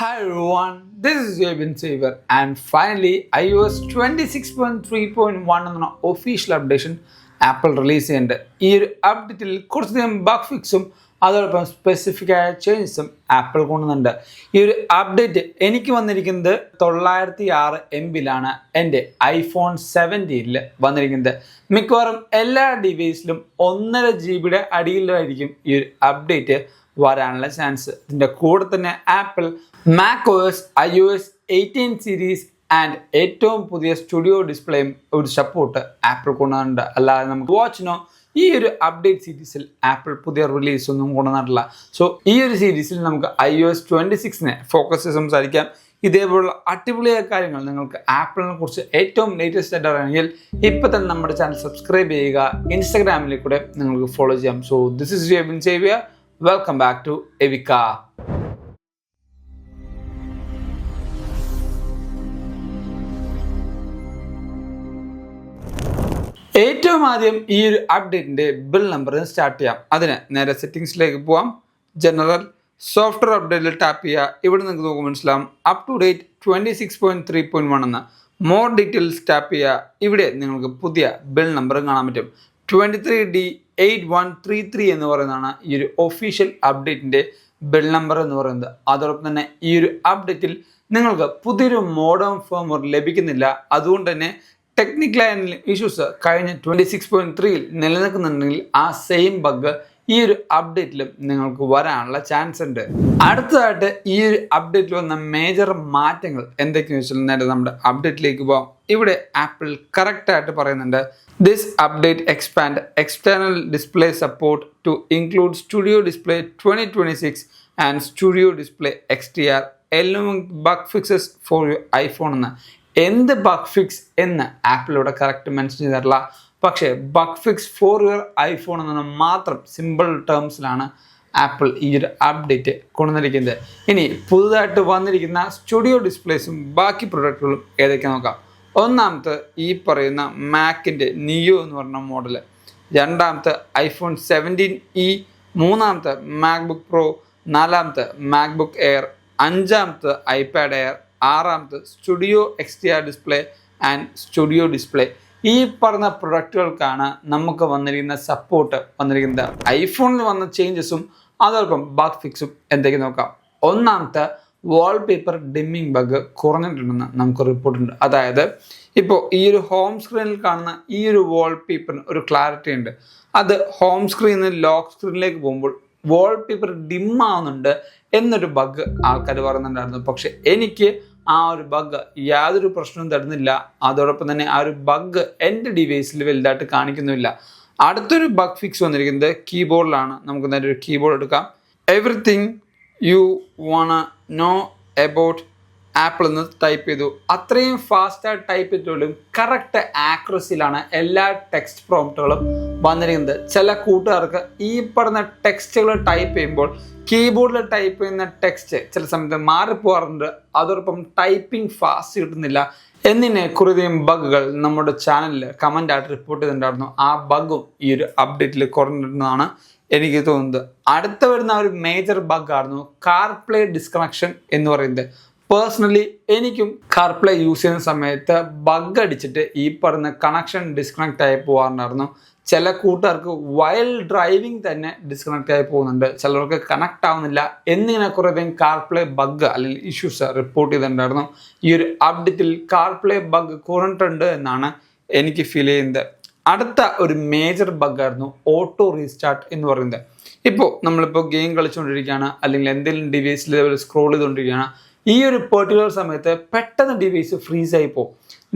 Hi everyone, this is Jabin Saver and finally iOS 26.3.1 എന്ന official updation apple release ചെയ്യുന്നുണ്ട്. ഈ ഒരു അപ്ഡേറ്റിൽ കുറച്ചധികം ബഗ് ഫിക്സും അതോടൊപ്പം സ്പെസിഫിക് ആയ ചേഞ്ചസും ആപ്പിൾ കൊണ്ടുവന്നുണ്ട്. ഈ ഒരു അപ്ഡേറ്റ് എനിക്ക് വന്നിരിക്കുന്നത് 906 MB എൻ്റെ iPhone 17 വന്നിരിക്കുന്നത്. മിക്കവാറും എല്ലാ ഡിവൈസിലും 1.5 GB അടിയിലായിരിക്കും ഈ ഒരു അപ്ഡേറ്റ് വരാനുള്ള ചാൻസ്. ഇതിൻ്റെ കൂടെ തന്നെ apple macOS iOS 18 series and ഏറ്റവും പുതിയ സ്റ്റുഡിയോ ഡിസ്പ്ലേയും ഒരു സപ്പോർട്ട് ആപ്പിൾ കൊണ്ടുവന്നിട്ടുണ്ട്. അല്ലാതെ നമുക്ക് വാച്ചിനോ ഈ ഒരു അപ്ഡേറ്റ് സീരീസിൽ ആപ്പിൾ പുതിയ റിലീസ് ഒന്നും കൊണ്ടുവന്നിട്ടില്ല. സോ ഈ ഒരു സീരീസിൽ നമുക്ക് iOS 26 ഫോക്കസ് ചെയ്ത് സംസാരിക്കാം. ഇതേപോലുള്ള അടിപൊളിയായ കാര്യങ്ങൾ നിങ്ങൾക്ക് ആപ്പിളിനെ കുറിച്ച് ഏറ്റവും ലേറ്റസ്റ്റ് ആയിട്ട് അറിയണമെങ്കിൽ ഇപ്പം തന്നെ നമ്മുടെ ചാനൽ സബ്സ്ക്രൈബ് ചെയ്യുക. ഇൻസ്റ്റാഗ്രാമിലേക്കൂടെ നിങ്ങൾക്ക് ഫോളോ ചെയ്യാം. So this is Jebin Xavier. Welcome back to എവിക്ക. ഏറ്റവും ആദ്യം ഈ ഒരു അപ്ഡേറ്റിൻ്റെ ബിൽ നമ്പർ സ്റ്റാർട്ട് ചെയ്യാം. അതിന് നേരെ സെറ്റിംഗ്സിലേക്ക് പോവാം. ജനറൽ സോഫ്റ്റ്വെയർ അപ്ഡേറ്റിൽ ടാപ്പ് ചെയ്യുക. ഇവിടെ നിങ്ങൾക്ക് നോക്കുമ്പോൾ മനസ്സിലാവും അപ് ടു ഡേറ്റ് 26.3.1 എന്ന മോർ ഡീറ്റെയിൽസ് ടാപ്പ് ചെയ്യുക. ഇവിടെ നിങ്ങൾക്ക് പുതിയ ബിൽ നമ്പറും കാണാൻ പറ്റും. 23D8133 എന്ന് പറയുന്നതാണ് ഈ ഒരു ഒഫീഷ്യൽ അപ്ഡേറ്റിൻ്റെ ബിൽ നമ്പർ എന്ന് പറയുന്നത്. അതോടൊപ്പം തന്നെ ഈ ഒരു അപ്ഡേറ്റിൽ നിങ്ങൾക്ക് പുതിയൊരു മോഡേൺ ഫേംവെയർ ലഭിക്കുന്നില്ല. അതുകൊണ്ട് തന്നെ ടെക്നിക്കലായ ഇഷ്യൂസ് കഴിഞ്ഞ 26.3 നിലനിൽക്കുന്നുണ്ടെങ്കിൽ ആ സെയിം ബഗ് ഈ ഒരു അപ്ഡേറ്റിലും നിങ്ങൾക്ക് വരാനുള്ള ചാൻസ് ഉണ്ട്. അടുത്തതായിട്ട് ഈ ഒരു അപ്ഡേറ്റിൽ വന്ന മേജർ മാറ്റങ്ങൾ എന്തൊക്കെയാണെന്ന് വെച്ചാൽ നേരെ നമ്മുടെ അപ്ഡേറ്റിലേക്ക് പോകാം. ഇവിടെ ആപ്പിൾ കറക്റ്റായിട്ട് പറയുന്നുണ്ട് this update expand external display support to include studio display 2026 and studio display XDR എല്ലാം bug fixes for your iPhone എന്ന്. എന്ത് ബഗ് ഫിക്സ് എന്ന് ആപ്പിളിലൂടെ കറക്റ്റ് മെൻഷൻ ചെയ്തിട്ടില്ല. പക്ഷേ bug fix four your iPhone എന്ന മാത്രം സിമ്പിൾ ടേംസിലാണ് ആപ്പിൾ ഈ ഒരു അപ്ഡേറ്റ് കൊണ്ടുവന്നിരിക്കുന്നത്. ഇനി പുതുതായിട്ട് വന്നിരിക്കുന്ന സ്റ്റുഡിയോ ഡിസ്പ്ലേസും ബാക്കി പ്രൊഡക്റ്റുകളും ഏതൊക്കെ നോക്കാം. ഒന്നാമത്തെ ഈ പറയുന്ന മാക്കിൻ്റെ നിയോ എന്ന് പറഞ്ഞ മോഡൽ, രണ്ടാമത്തെ iPhone 17e, മൂന്നാമത്തെ മാക്ബുക്ക് പ്രോ, നാലാമത്തെ മാക്ബുക്ക് എയർ, അഞ്ചാമത്തെ iPad Air, ആറാമത്തെ studio XDR display and studio display. ഈ പറഞ്ഞ പ്രൊഡക്റ്റുകൾക്കാണ് നമുക്ക് വന്നിരിക്കുന്ന സപ്പോർട്ട് വന്നിരിക്കുന്നത്. ഐഫോണിൽ വന്ന ചേഞ്ചസും അതോടൊപ്പം ബഗ് ഫിക്സും എന്തൊക്കെ നോക്കാം. ഒന്നാമത്തെ വാൾപേപ്പർ ഡിമ്മിങ് ബഗ് കുറഞ്ഞിട്ടുണ്ടെന്ന് നമുക്ക് റിപ്പോർട്ടുണ്ട്. അതായത് ഇപ്പോൾ ഈ ഒരു ഹോം സ്ക്രീനിൽ കാണുന്ന ഈ ഒരു വാൾപേപ്പറിന് ഒരു ക്ലാരിറ്റി ഉണ്ട്. അത് ഹോം സ്ക്രീനിൽ നിന്ന് ലോക്ക് സ്ക്രീനിലേക്ക് പോകുമ്പോൾ വാൾപേപ്പർ ഡിമ്മാവുന്നുണ്ട് എന്നൊരു ബഗ് ആൾക്കാർ പറയുന്നുണ്ടായിരുന്നു. പക്ഷെ എനിക്ക് ആ ഒരു ബഗ് യാതൊരു പ്രശ്നവും തരുന്നില്ല. അതോടൊപ്പം തന്നെ ആ ഒരു ബഗ് എൻ്റെ ഡിവൈസിൽ വലുതായിട്ട് കാണിക്കുന്നുമില്ല. അടുത്തൊരു ബഗ് ഫിക്സ് വന്നിരിക്കുന്നത് കീബോർഡിലാണ്. നമുക്ക് നേരെ ഒരു കീബോർഡ് എടുക്കാം. Everything you wanna know about Apple എന്ന് ടൈപ്പ് ചെയ്തു. അത്രയും ഫാസ്റ്റായിട്ട് ടൈപ്പ് ചെയ്തിട്ടും കറക്റ്റ് ആക്യുറസിയിലാണ് എല്ലാ ടെക്സ്റ്റ് പ്രോംപ്റ്റുകളും വന്നിരിക്കുന്നത്. ചില കൂട്ടുകാർക്ക് ഈ പറഞ്ഞ ടെക്സ്റ്റുകൾ ടൈപ്പ് ചെയ്യുമ്പോൾ കീബോർഡിൽ ടൈപ്പ് ചെയ്യുന്ന ടെക്സ്റ്റ് ചില സമയത്ത് മാറിപ്പോകാറുണ്ട്. അതോടൊപ്പം ടൈപ്പിംഗ് ഫാസ്റ്റ് കിട്ടുന്നില്ല എന്നിങ്ങനെ കുറേയധികം ബഗ്ഗുകൾ നമ്മുടെ ചാനലിൽ കമൻ്റായിട്ട് റിപ്പോർട്ട് ചെയ്തിട്ടുണ്ടായിരുന്നു. ആ ബഗ്ഗും ഈ ഒരു അപ്ഡേറ്റിൽ കുറഞ്ഞിട്ടുണ്ടെന്നാണ് എനിക്ക് തോന്നുന്നത്. അടുത്ത വരുന്ന ഒരു മേജർ ബഗ്ഗായിരുന്നു കാർപ്ലേ ഡിസ്കണക്ഷൻ എന്ന് പറയുന്നത്. പേഴ്സണലി എനിക്കും കാർപ്ലേ യൂസ് ചെയ്യുന്ന സമയത്ത് ബഗ് അടിച്ചിട്ട് ഈ പറഞ്ഞ കണക്ഷൻ ഡിസ്കണക്റ്റ് ആയി പോകാറുണ്ടായിരുന്നു. ചില കൂട്ടുകാർക്ക് വൈൽ ഡ്രൈവിംഗ് തന്നെ ഡിസ്കണക്റ്റ് ആയി പോകുന്നുണ്ട്, ചിലർക്ക് കണക്റ്റ് ആവുന്നില്ല എന്നിങ്ങനെ കുറേയധികം കാർപ്ലേ ബഗ് അല്ലെങ്കിൽ ഇഷ്യൂസ് റിപ്പോർട്ട് ചെയ്തിട്ടുണ്ടായിരുന്നു. ഈ ഒരു അപ്ഡേറ്റിൽ കാർപ്ലേ ബഗ് കുറഞ്ഞിട്ടുണ്ട് എന്നാണ് എനിക്ക് ഫീൽ ചെയ്യുന്നത്. അടുത്ത ഒരു മേജർ ബഗ്ഗായിരുന്നു ഓട്ടോ റീസ്റ്റാർട്ട് എന്ന് പറയുന്നത്. ഇപ്പോൾ നമ്മളിപ്പോൾ ഗെയിം കളിച്ചുകൊണ്ടിരിക്കുകയാണ് അല്ലെങ്കിൽ എന്തെങ്കിലും ഡിവൈസ് ലെവൽ സ്ക്രോൾ ചെയ്തുകൊണ്ടിരിക്കുകയാണ്. ഈ ഒരു പെർട്ടിക്കുലർ സമയത്ത് പെട്ടെന്ന് ഡിവൈസ് ഫ്രീസായി പോകും.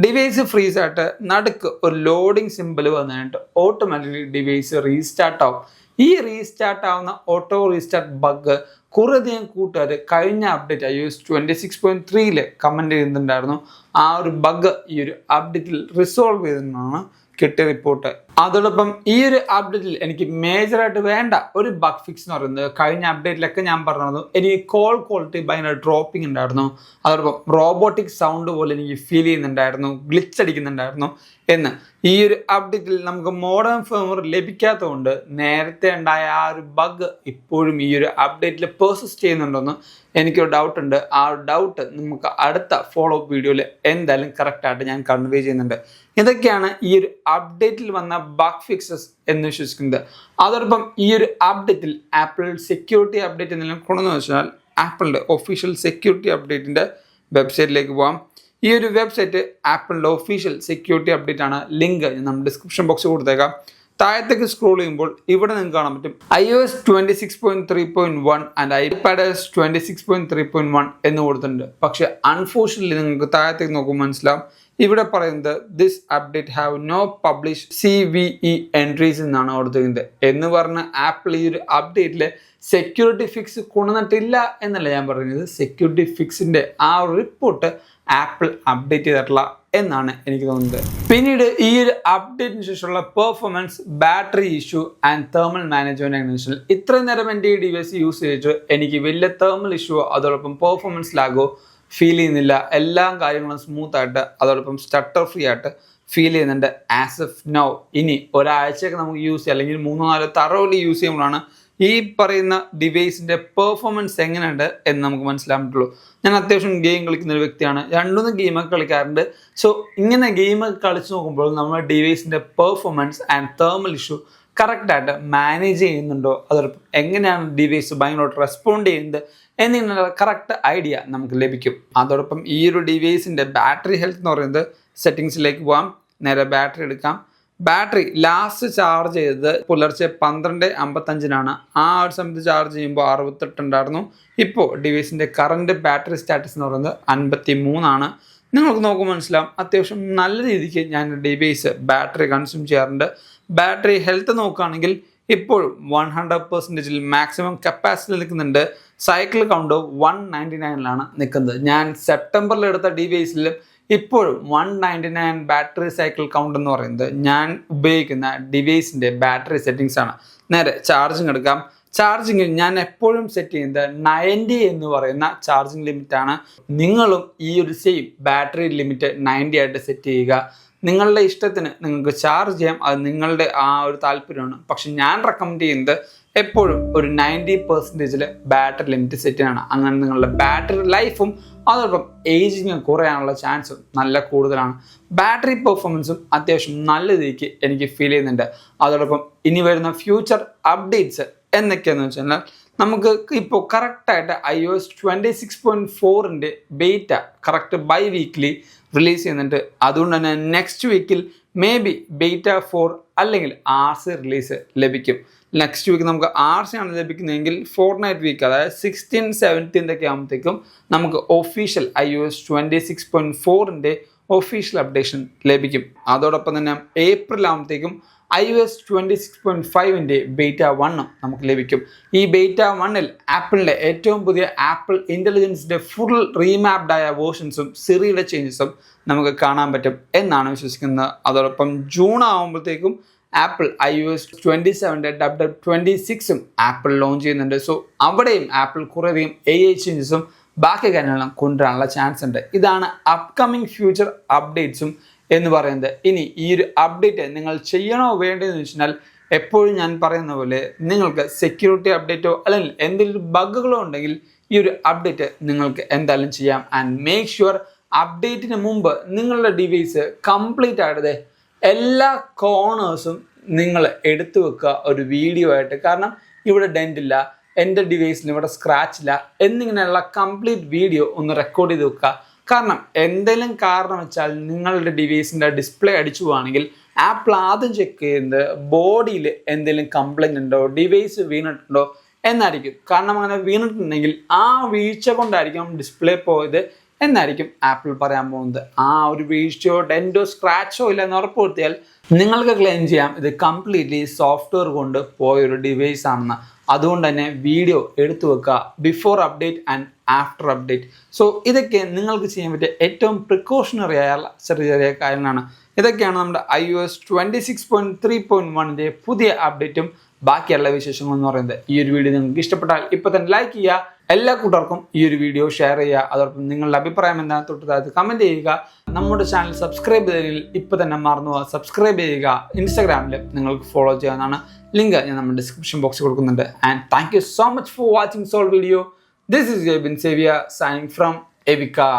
ഡിവൈസ് ഫ്രീസായിട്ട് നടുക്ക് ഒരു ലോഡിങ് സിമ്പിൾ വന്നിട്ട് ഓട്ടോമാറ്റിക്കലി ഡിവൈസ് റീസ്റ്റാർട്ട് ആവും. ഈ റീസ്റ്റാർട്ട് ആവുന്ന ഓട്ടോ റീസ്റ്റാർട്ട് ബഗ് കുറേയധികം കൂട്ടുകാർ കഴിഞ്ഞ അപ്ഡേറ്റ് iOS 26.3 കമൻറ്റ് ചെയ്യുന്നുണ്ടായിരുന്നു. ആ ഒരു ബഗ് ഈ ഒരു അപ്ഡേറ്റിൽ റിസോൾവ് ചെയ്തെന്നാണ് കിട്ടിയ റിപ്പോർട്ട്. അതോടൊപ്പം ഈ ഒരു അപ്ഡേറ്റിൽ എനിക്ക് മേജറായിട്ട് വേണ്ട ഒരു ബഗ് ഫിക്സ് എന്ന് പറയുന്നത് കഴിഞ്ഞ അപ്ഡേറ്റിലൊക്കെ ഞാൻ പറഞ്ഞിരുന്നു എനിക്ക് കോൾ ക്വാളിറ്റി ഭയങ്കര ഡ്രോപ്പിംഗ് ഉണ്ടായിരുന്നു. അതോടൊപ്പം റോബോട്ടിക് സൗണ്ട് പോലെ എനിക്ക് ഫീൽ ചെയ്യുന്നുണ്ടായിരുന്നു, ഗ്ലിച്ച് അടിക്കുന്നുണ്ടായിരുന്നു എന്ന്. ഈ ഒരു അപ്ഡേറ്റിൽ നമുക്ക് മോഡേൺ ഫേംവെയർ ലഭിക്കാത്തതുകൊണ്ട് നേരത്തെ ഉണ്ടായ ആ ഒരു ബഗ് ഇപ്പോഴും ഈ ഒരു അപ്ഡേറ്റിൽ പെർസിസ്റ്റ് ചെയ്യുന്നുണ്ടെന്ന് എനിക്കൊരു ഡൗട്ട് ഉണ്ട്. ആ ഡൗട്ട് നമുക്ക് അടുത്ത ഫോളോ അപ്പ് വീഡിയോയിൽ എന്തായാലും കറക്റ്റായിട്ട് ഞാൻ കൺവേ ചെയ്യുന്നുണ്ട്. ഇതൊക്കെയാണ് ഈ ഒരു അപ്ഡേറ്റിൽ വന്ന ബഗ് ഫിക്സസ് എന്ന് വിശ്വസിക്കുന്നത്. അതോടൊപ്പം ഈ ഒരു അപ്ഡേറ്റിൽ ആപ്പിൾ സെക്യൂരിറ്റി അപ്ഡേറ്റ് എന്തെങ്കിലും കൊണ്ടെന്ന് വെച്ചാൽ ആപ്പിളിൻ്റെ ഒഫീഷ്യൽ സെക്യൂരിറ്റി അപ്ഡേറ്റിൻ്റെ വെബ്സൈറ്റിലേക്ക് പോകാം. ഈ ഒരു വെബ്സൈറ്റ് ആപ്പിളിൻ്റെ ഒഫീഷ്യൽ സെക്യൂരിറ്റി അപ്ഡേറ്റ് ആണ്. ലിങ്ക് നമ്മൾ ഡിസ്ക്രിപ്ഷൻ ബോക്സിൽ കൊടുത്തേക്കാം. താഴത്തേക്ക് സ്ക്രോൾ ചെയ്യുമ്പോൾ ഇവിടെ നിങ്ങൾക്ക് കാണാൻ പറ്റും iOS 26.3.1 ആൻഡ് iPadOS 26.3.1 എന്ന് കൊടുത്തിട്ടുണ്ട്. പക്ഷേ അൺഫോർച്യുനേറ്റ്ലി നിങ്ങൾക്ക് താഴത്തേക്ക് നോക്കുമ്പോൾ മനസ്സിലാവും ഇവിടെ പറയുന്നത് this update have no publish CVE entries എന്നാണ് കൊടുത്തിരിക്കുന്നത്. എന്ന് പറഞ്ഞ ആപ്പിൾ ഈ ഒരു അപ്ഡേറ്റിൽ സെക്യൂരിറ്റി ഫിക്സ് കൊണ്ടുവന്നിട്ടില്ല എന്നല്ല ഞാൻ പറയുന്നത്, സെക്യൂരിറ്റി ഫിക്സിൻ്റെ ആ റിപ്പോർട്ട് ആപ്പിൾ അപ്ഡേറ്റ് ചെയ്തിട്ടുള്ള എന്നാണ് എനിക്ക് തോന്നുന്നത്. പിന്നീട് ഈ ഒരു അപ്ഡേറ്റിന് ശേഷമുള്ള performance, battery issue and thermal management ഇത്രയും നേരം എൻ്റെ ഈ ഡിവൈസ് യൂസ് ചെയ്തിട്ട് എനിക്ക് വലിയ തേർമൽ ഇഷ്യൂ അതോടൊപ്പം പെർഫോമൻസ് ലാഗോ ഫീൽ ചെയ്യുന്നില്ല. എല്ലാ കാര്യങ്ങളും സ്മൂത്ത് ആയിട്ട് അതോടൊപ്പം സ്റ്റട്ടർ ഫ്രീ ആയിട്ട് ഫീൽ ചെയ്യുന്നുണ്ട് ആസ് ഓഫ് നൗ. ഇനി ഒരാഴ്ചയൊക്കെ നമുക്ക് യൂസ് ചെയ്യാം അല്ലെങ്കിൽ 3-4 തറോലി യൂസ് ചെയ്യുമ്പോഴാണ് ഈ പറയുന്ന ഡിവൈസിൻ്റെ പെർഫോമൻസ് എങ്ങനെയുണ്ട് എന്ന് നമുക്ക് മനസ്സിലാക്കിയിട്ടുള്ളൂ. ഞാൻ അത്യാവശ്യം ഗെയിം കളിക്കുന്ന ഒരു വ്യക്തിയാണ്, 2-3 ഗെയിമൊക്കെ കളിക്കാറുണ്ട്. സോ ഇങ്ങനെ ഗെയിമൊക്കെ കളിച്ച് നോക്കുമ്പോൾ നമ്മുടെ ഡിവൈസിൻ്റെ പെർഫോമൻസ് ആൻഡ് തേർമൽ ഇഷ്യൂ കറക്റ്റായിട്ട് മാനേജ് ചെയ്യുന്നുണ്ടോ, അതോടൊപ്പം എങ്ങനെയാണ് ഡിവൈസ് ഭയങ്കരമായിട്ട് റെസ്പോണ്ട് ചെയ്യുന്നത് എന്നിങ്ങനെയുള്ള കറക്റ്റ് ഐഡിയ നമുക്ക് ലഭിക്കും. അതോടൊപ്പം ഈ ഒരു ഡിവൈസിൻ്റെ ബാറ്ററി ഹെൽത്ത് എന്ന് പറയുന്നത് സെറ്റിങ്സിലേക്ക് പോകാം. നേരെ ബാറ്ററി എടുക്കാം. ബാറ്ററി ലാസ്റ്റ് ചാർജ് ചെയ്തത് പുലർച്ചെ 12:55 ആ ഒരു സമയത്ത് ചാർജ് ചെയ്യുമ്പോൾ 68 ഉണ്ടായിരുന്നു. ഇപ്പോൾ ഡിവൈസിൻ്റെ കറണ്ട് ബാറ്ററി സ്റ്റാറ്റസ് എന്ന് പറയുന്നത് 53. നിങ്ങൾക്ക് നോക്കുമ്പോൾ മനസ്സിലാവും അത്യാവശ്യം നല്ല രീതിക്ക് ഞാൻ ഡിവൈസ് ബാറ്ററി കൺസ്യൂം ചെയ്യാറുണ്ട്. ബാറ്ററി ഹെൽത്ത് നോക്കുകയാണെങ്കിൽ ഇപ്പോഴും 100% മാക്സിമം കപ്പാസിറ്റി നിൽക്കുന്നുണ്ട്. സൈക്കിൾ കൗണ്ട് 199 നിൽക്കുന്നത്. ഞാൻ സെപ്റ്റംബറിൽ എടുത്ത ഡിവൈസിൽ ഇപ്പോഴും 199 ബാറ്ററി സൈക്കിൾ കൗണ്ട് എന്ന് പറയുന്നത് ഞാൻ ഉപയോഗിക്കുന്ന ഡിവൈസിൻ്റെ ബാറ്ററി സെറ്റിങ്സ് ആണ്. നേരെ ചാർജിങ് എടുക്കാം. ചാർജിങ് ഞാൻ എപ്പോഴും സെറ്റ് ചെയ്യുന്നത് 90 എന്ന് പറയുന്ന ചാർജിങ് ലിമിറ്റാണ്. നിങ്ങളും ഈ ഒരു സെയിം ബാറ്ററി ലിമിറ്റ് 90 ആയിട്ട് സെറ്റ് ചെയ്യുക. നിങ്ങളുടെ ഇഷ്ടത്തിന് നിങ്ങൾക്ക് ചാർജ് ചെയ്യാം, അത് നിങ്ങളുടെ ആ ഒരു താല്പര്യമാണ്. പക്ഷെ ഞാൻ റെക്കമെൻഡ് ചെയ്യുന്നത് എപ്പോഴും ഒരു 90% ബാറ്ററി ലിമിറ്റ് സെറ്റ് ചെയ്യണം. അങ്ങനെ നിങ്ങളുടെ ബാറ്ററി ലൈഫും അതോടൊപ്പം ഏജിങ് കുറയാനുള്ള ചാൻസും നല്ല കൂടുതലാണ്. ബാറ്ററി പെർഫോമൻസും അത്യാവശ്യം നല്ല രീതിക്ക് എനിക്ക് ഫീൽ ചെയ്യുന്നുണ്ട്. അതോടൊപ്പം ഇനി വരുന്ന ഫ്യൂച്ചർ അപ്ഡേറ്റ്സ് എന്തൊക്കെയാണെന്ന് വെച്ചാൽ നമുക്ക് ഇപ്പോൾ കറക്റ്റായിട്ട് iOS 26.4 beta correct by weekly release ചെയ്യുന്നുണ്ട്. അതുകൊണ്ട് തന്നെ നെക്സ്റ്റ് വീക്കിൽ മേ ബി ബേറ്റ 4 അല്ലെങ്കിൽ RC റിലീസ് ലഭിക്കും. നെക്സ്റ്റ് വീക്ക് നമുക്ക് RC ആണ് ലഭിക്കുന്നതെങ്കിൽ ഫോർട്ട്നൈറ്റ് വീക്ക് അതായത് 16, 17 ആകുമ്പോഴത്തേക്കും നമുക്ക് ഒഫീഷ്യൽ iOS 26.4 ഒഫീഷ്യൽ അപ്ഡേഷൻ ലഭിക്കും. അതോടൊപ്പം തന്നെ ഏപ്രിൽ ആകുമ്പോഴത്തേക്കും iOS 26.5 ബേറ്റ 1 നമുക്ക് ലഭിക്കും. ഈ ബേറ്റ 1 ആപ്പിളിൻ്റെ ഏറ്റവും പുതിയ ആപ്പിൾ ഇൻ്റലിജൻസിൻ്റെ ഫുൾ റീമാപ്ഡ് ആയ വേർഷൻസും സിറിയുടെ ചേഞ്ചസും നമുക്ക് കാണാൻ പറ്റും എന്നാണ് വിശ്വസിക്കുന്നത്. അതോടൊപ്പം ജൂൺ ആകുമ്പോഴത്തേക്കും ആപ്പിൾ iOS 27.26 ആപ്പിൾ ലോഞ്ച് ചെയ്യുന്നുണ്ട്. സോ അവിടെയും ആപ്പിൾ കുറേയധികം AI ചേഞ്ചസും ബാക്കി കാര്യങ്ങളെല്ലാം കൊണ്ടുവരാനുള്ള ചാൻസ് ഉണ്ട്. ഇതാണ് അപ്കമിങ് ഫ്യൂച്ചർ അപ്ഡേറ്റ്സും എന്ന് പറയുന്നത്. ഇനി ഈ ഒരു അപ്ഡേറ്റ് നിങ്ങൾ ചെയ്യണോ വേണ്ടതെന്ന് വെച്ചാൽ എപ്പോഴും ഞാൻ പറയുന്ന പോലെ നിങ്ങൾക്ക് സെക്യൂരിറ്റി അപ്ഡേറ്റോ അല്ലെങ്കിൽ എന്തെങ്കിലും ബഗ്ഗുകളോ ഉണ്ടെങ്കിൽ ഈ ഒരു അപ്ഡേറ്റ് നിങ്ങൾക്ക് എന്തായാലും ചെയ്യാം. ആൻഡ് മേക്ക് ഷുവർ അപ്ഡേറ്റിന് മുമ്പ് നിങ്ങളുടെ ഡിവൈസ് കംപ്ലീറ്റ് ആയിട്ട് എല്ലാ കോർണേഴ്സും നിങ്ങൾ എടുത്തു വെക്കുക ഒരു വീഡിയോ ആയിട്ട്. കാരണം ഇവിടെ ഡെൻ്റ് ഇല്ല, എൻ്റെ ഡിവൈസിന് ഇവിടെ സ്ക്രാച്ച് ഇല്ല എന്നിങ്ങനെയുള്ള കംപ്ലീറ്റ് വീഡിയോ ഒന്ന് റെക്കോർഡ് ചെയ്ത് വെക്കുക. കാരണം എന്തെങ്കിലും കാരണം വെച്ചാൽ നിങ്ങളുടെ ഡിവൈസിൻ്റെ ഡിസ്പ്ലേ അടിച്ചു പോവുകയാണെങ്കിൽ ആപ്പിൾ ആദ്യം ചെക്ക് ചെയ്യുന്നത് ബോഡിയിൽ എന്തെങ്കിലും കംപ്ലൈൻറ്റ് ഉണ്ടോ, ഡിവൈസ് വീണിട്ടുണ്ടോ എന്നായിരിക്കും. കാരണം അങ്ങനെ വീണിട്ടുണ്ടെങ്കിൽ ആ വീഴ്ച കൊണ്ടായിരിക്കും ഡിസ്പ്ലേ പോയത് എന്നായിരിക്കും ആപ്പിൾ പറയാൻ പോകുന്നത്. ആ ഒരു വീഴ്ചയോ ഡെൻറ്റോ സ്ക്രാച്ചോ ഇല്ല എന്ന് ഉറപ്പുവരുത്തിയാൽ നിങ്ങൾക്ക് ക്ലെയിം ചെയ്യാം ഇത് കംപ്ലീറ്റ്ലി സോഫ്റ്റ്വെയർ കൊണ്ട് പോയൊരു ഡിവൈസ് ആണെന്ന്. അതുകൊണ്ട് തന്നെ വീഡിയോ എടുത്തു വെക്കുക before update and after update. So ഇതൊക്കെ നിങ്ങൾക്ക് ചെയ്യാൻ പറ്റിയ ഏറ്റവും പ്രിക്കോഷണറി ആയുള്ള ചെറിയ ചെറിയ കാര്യങ്ങളാണ്. ഇതൊക്കെയാണ് നമ്മുടെ iOS 26.3.1ൻ്റെ പുതിയ അപ്ഡേറ്റും ബാക്കിയുള്ള വിശേഷങ്ങൾ എന്ന് പറയുന്നത്. ഈ ഒരു വീഡിയോ നിങ്ങൾക്ക് ഇഷ്ടപ്പെട്ടാൽ ഇപ്പോൾ തന്നെ ലൈക്ക് ചെയ്യുക, എല്ലാ കൂട്ടർക്കും ഈ ഒരു വീഡിയോ ഷെയർ ചെയ്യുക, അതോടൊപ്പം നിങ്ങളുടെ അഭിപ്രായം എന്താ തൊട്ട് താഴത്ത് കമൻറ്റ് ചെയ്യുക. നമ്മുടെ ചാനൽ സബ്സ്ക്രൈബ് ചെയ്തതിൽ ഇപ്പോൾ തന്നെ മറന്നു പോവുക, സബ്സ്ക്രൈബ് ചെയ്യുക. ഇൻസ്റ്റാഗ്രാമിൽ നിങ്ങൾക്ക് ഫോളോ ചെയ്യാവുന്നതാണ്. ലിങ്ക് ഞാൻ നമ്മുടെ ഡിസ്ക്രിപ്ഷൻ ബോക്സിൽ കൊടുക്കുന്നുണ്ട്. And thank you so much for watching soul video. This is Jabin Xavier signing from Evica.